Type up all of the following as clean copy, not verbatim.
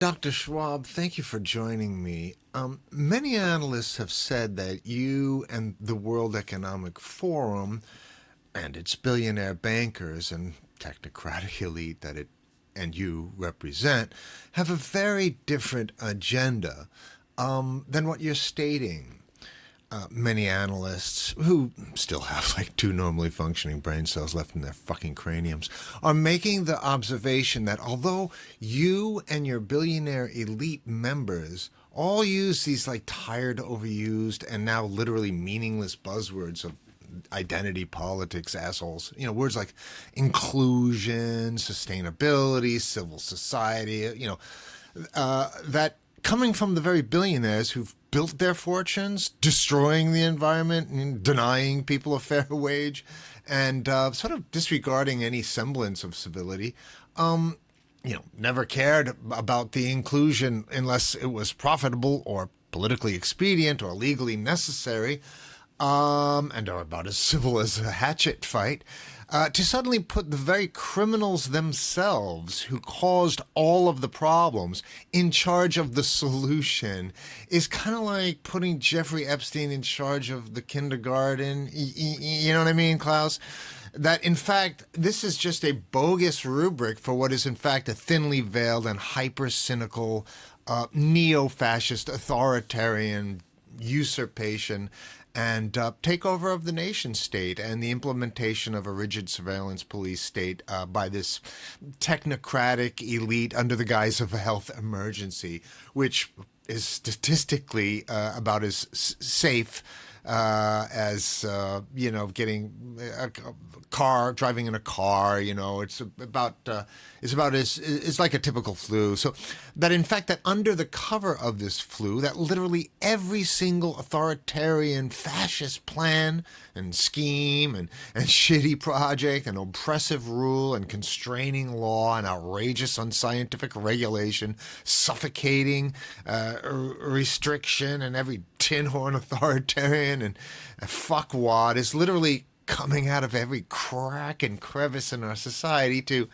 Dr. Schwab, thank you for joining me. Many analysts have said that you and the World Economic Forum and its billionaire bankers and technocratic elite that it and you represent have a very different agenda than what you're stating. Many analysts who still have like two normally functioning brain cells left in their fucking craniums are making the observation that although you and your billionaire elite members all use these like tired, overused, and now literally meaningless buzzwords of identity politics, assholes, words like inclusion, sustainability, civil society, that coming from the very billionaires who've built their fortunes, destroying the environment and denying people a fair wage, and sort of disregarding any semblance of civility, never cared about the inclusion unless it was profitable or politically expedient or legally necessary, and are about as civil as a hatchet fight, to suddenly put the very criminals themselves who caused all of the problems in charge of the solution is kind of like putting Jeffrey Epstein in charge of the kindergarten. You know what I mean, Klaus? That, in fact, this is just a bogus rubric for what is, in fact, a thinly veiled and hyper-cynical, neo-fascist, authoritarian usurpation and takeover of the nation state and the implementation of a rigid surveillance police state by this technocratic elite under the guise of a health emergency, which is statistically about as safe as getting a car, driving in a car. It's like a typical flu. So that in fact that under the cover of this flu, that literally every single authoritarian fascist plan and scheme and shitty project and oppressive rule and constraining law and outrageous unscientific regulation, suffocating restriction and every tin horn authoritarian and fuckwad is literally coming out of every crack and crevice in our society to,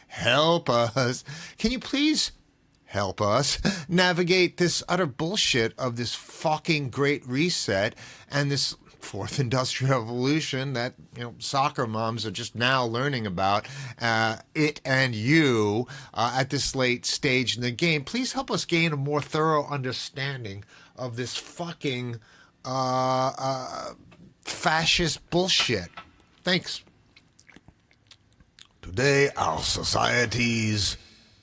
help us. Can you please help us navigate this utter bullshit of this fucking Great Reset and this fourth industrial revolution that, soccer moms are just now learning about, it and you, at this late stage in the game? Please help us gain a more thorough understanding of this fucking fascist bullshit. Thanks. Today, our societies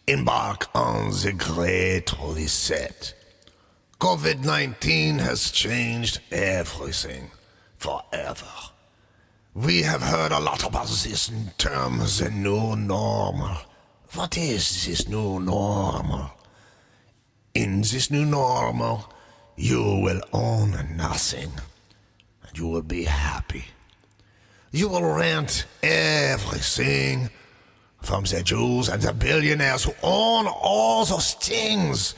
embark on the Great Reset. COVID-19 has changed everything forever. We have heard a lot about this term, the new normal. What is this new normal? In this new normal, you will own nothing. You will be happy. You will rent everything from the Jews and the billionaires who own all those things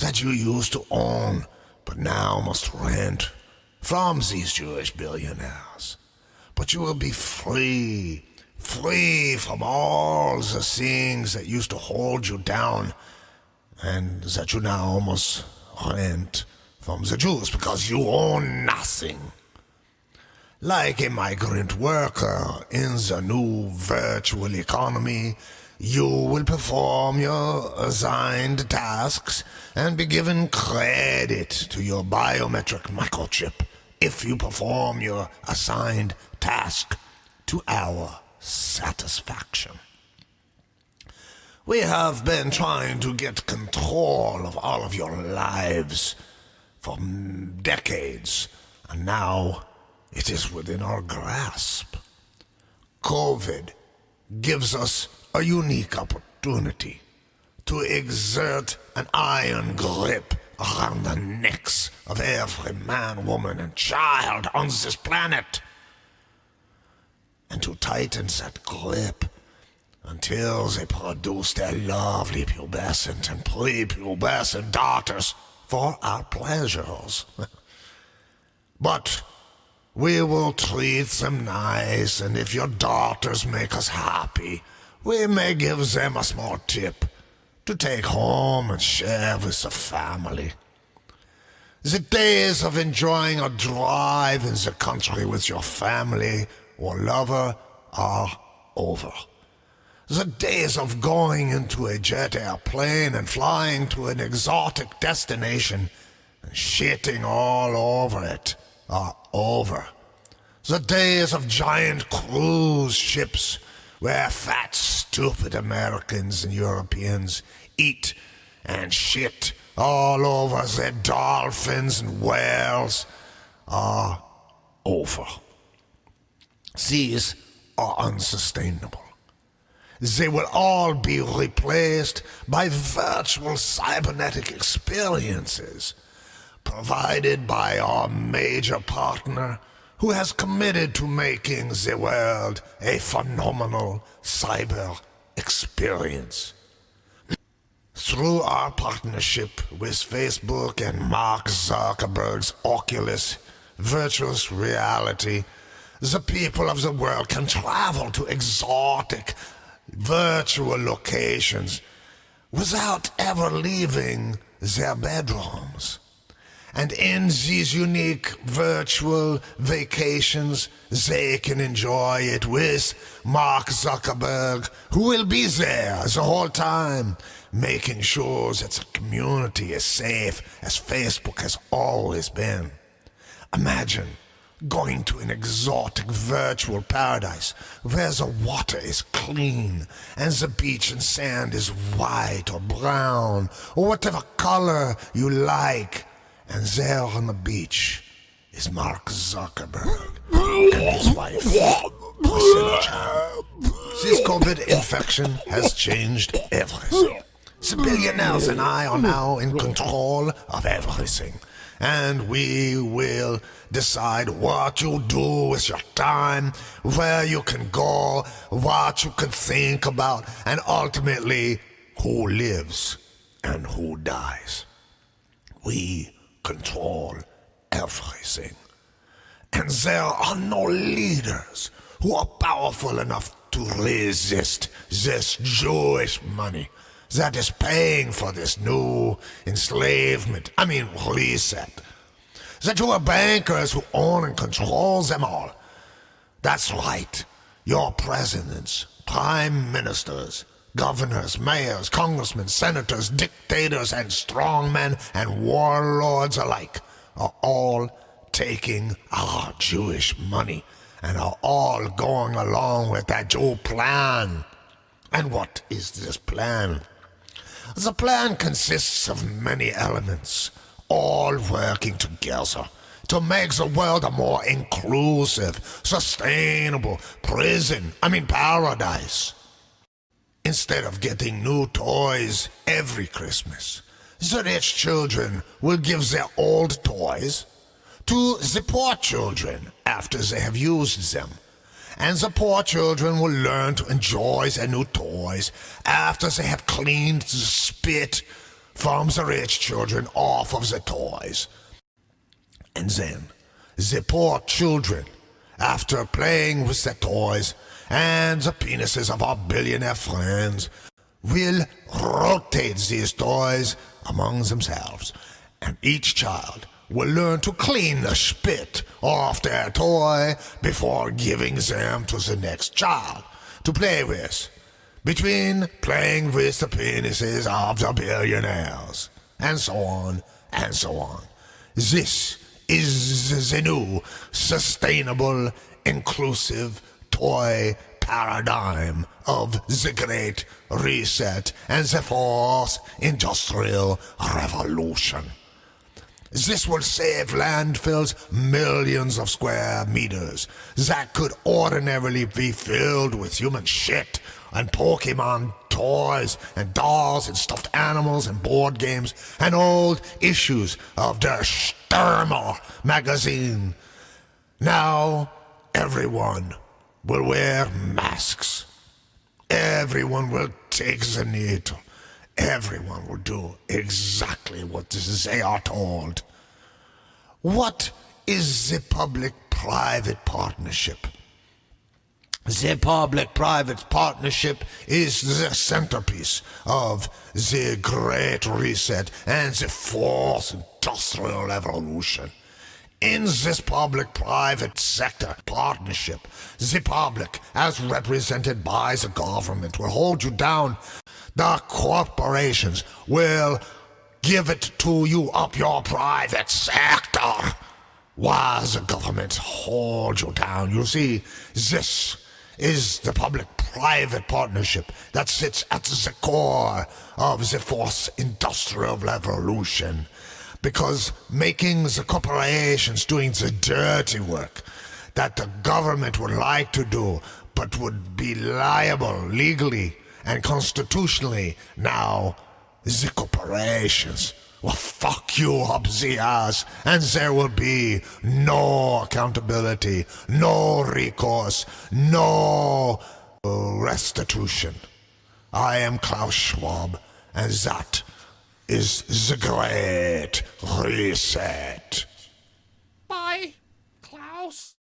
that you used to own, but now must rent from these Jewish billionaires. But you will be free from all the things that used to hold you down and that you now must rent from the Jews because you own nothing. Like a migrant worker in the new virtual economy, you will perform your assigned tasks and be given credit to your biometric microchip if you perform your assigned task to our satisfaction. We have been trying to get control of all of your lives for decades, and now it is within our grasp. COVID gives us a unique opportunity to exert an iron grip around the necks of every man, woman, and child on this planet, and to tighten that grip until they produce their lovely pubescent and prepubescent daughters for our pleasures. But we will treat them nice, and if your daughters make us happy, we may give them a small tip to take home and share with the family. The days of enjoying a drive in the country with your family or lover are over. The days of going into a jet airplane and flying to an exotic destination and shitting all over it are over. The days of giant cruise ships where fat, stupid Americans and Europeans eat and shit all over their dolphins and whales are over. These are unsustainable. They will all be replaced by virtual cybernetic experiences provided by our major partner, who has committed to making the world a phenomenal cyber experience. Through our partnership with Facebook and Mark Zuckerberg's Oculus virtual reality, the people of the world can travel to exotic virtual locations without ever leaving their bedrooms. And in these unique virtual vacations, they can enjoy it with Mark Zuckerberg, who will be there the whole time, making sure that the community is safe as Facebook has always been. Imagine going to an exotic virtual paradise where the water is clean and the beach and sand is white or brown or whatever color you like. And there on the beach is Mark Zuckerberg and his wife, Priscilla Chan. This COVID infection has changed everything. The billionaires and I are now in control of everything. And we will decide what you do with your time, where you can go, what you can think about, and ultimately who lives and who dies. We control everything. And there are no leaders who are powerful enough to resist this Jewish money that is paying for this new reset. The two bankers who own and control them all. That's right. Your presidents, prime ministers, governors, mayors, congressmen, senators, dictators, and strongmen and warlords alike are all taking our Jewish money and are all going along with that Jew plan. And what is this plan? The plan consists of many elements, all working together to make the world a more inclusive, sustainable paradise. Instead of getting new toys every Christmas, the rich children will give their old toys to the poor children after they have used them. And the poor children will learn to enjoy their new toys after they have cleaned the spit from the rich children off of the toys. And then the poor children, after playing with the toys and the penises of our billionaire friends, will rotate these toys among themselves, and each child will learn to clean the spit off their toy before giving them to the next child to play with, between playing with the penises of the billionaires, and so on and so on. This is the new, sustainable, inclusive toy paradigm of the Great Reset and the Fourth Industrial Revolution. This will save landfills millions of square meters that could ordinarily be filled with human shit and Pokemon toys and dolls and stuffed animals and board games and old issues of Der Stürmer magazine. Now everyone will wear masks. Everyone will take the needle. Everyone will do exactly what they are told. What is the public-private partnership? The public-private partnership is the centerpiece of the Great Reset and the Fourth Industrial Revolution. In this public-private sector partnership, the public, as represented by the government, will hold you down. The corporations will give it to you up your private sector, while the government holds you down. You see, this is the public-private partnership that sits at the core of the Fourth Industrial Revolution. Because making the corporations doing the dirty work that the government would like to do, but would be liable legally and constitutionally, now the corporations will fuck you up the ass, and there will be no accountability, no recourse, no restitution. I am Klaus Schwab, and that is the Great Reset. Bye, Klaus.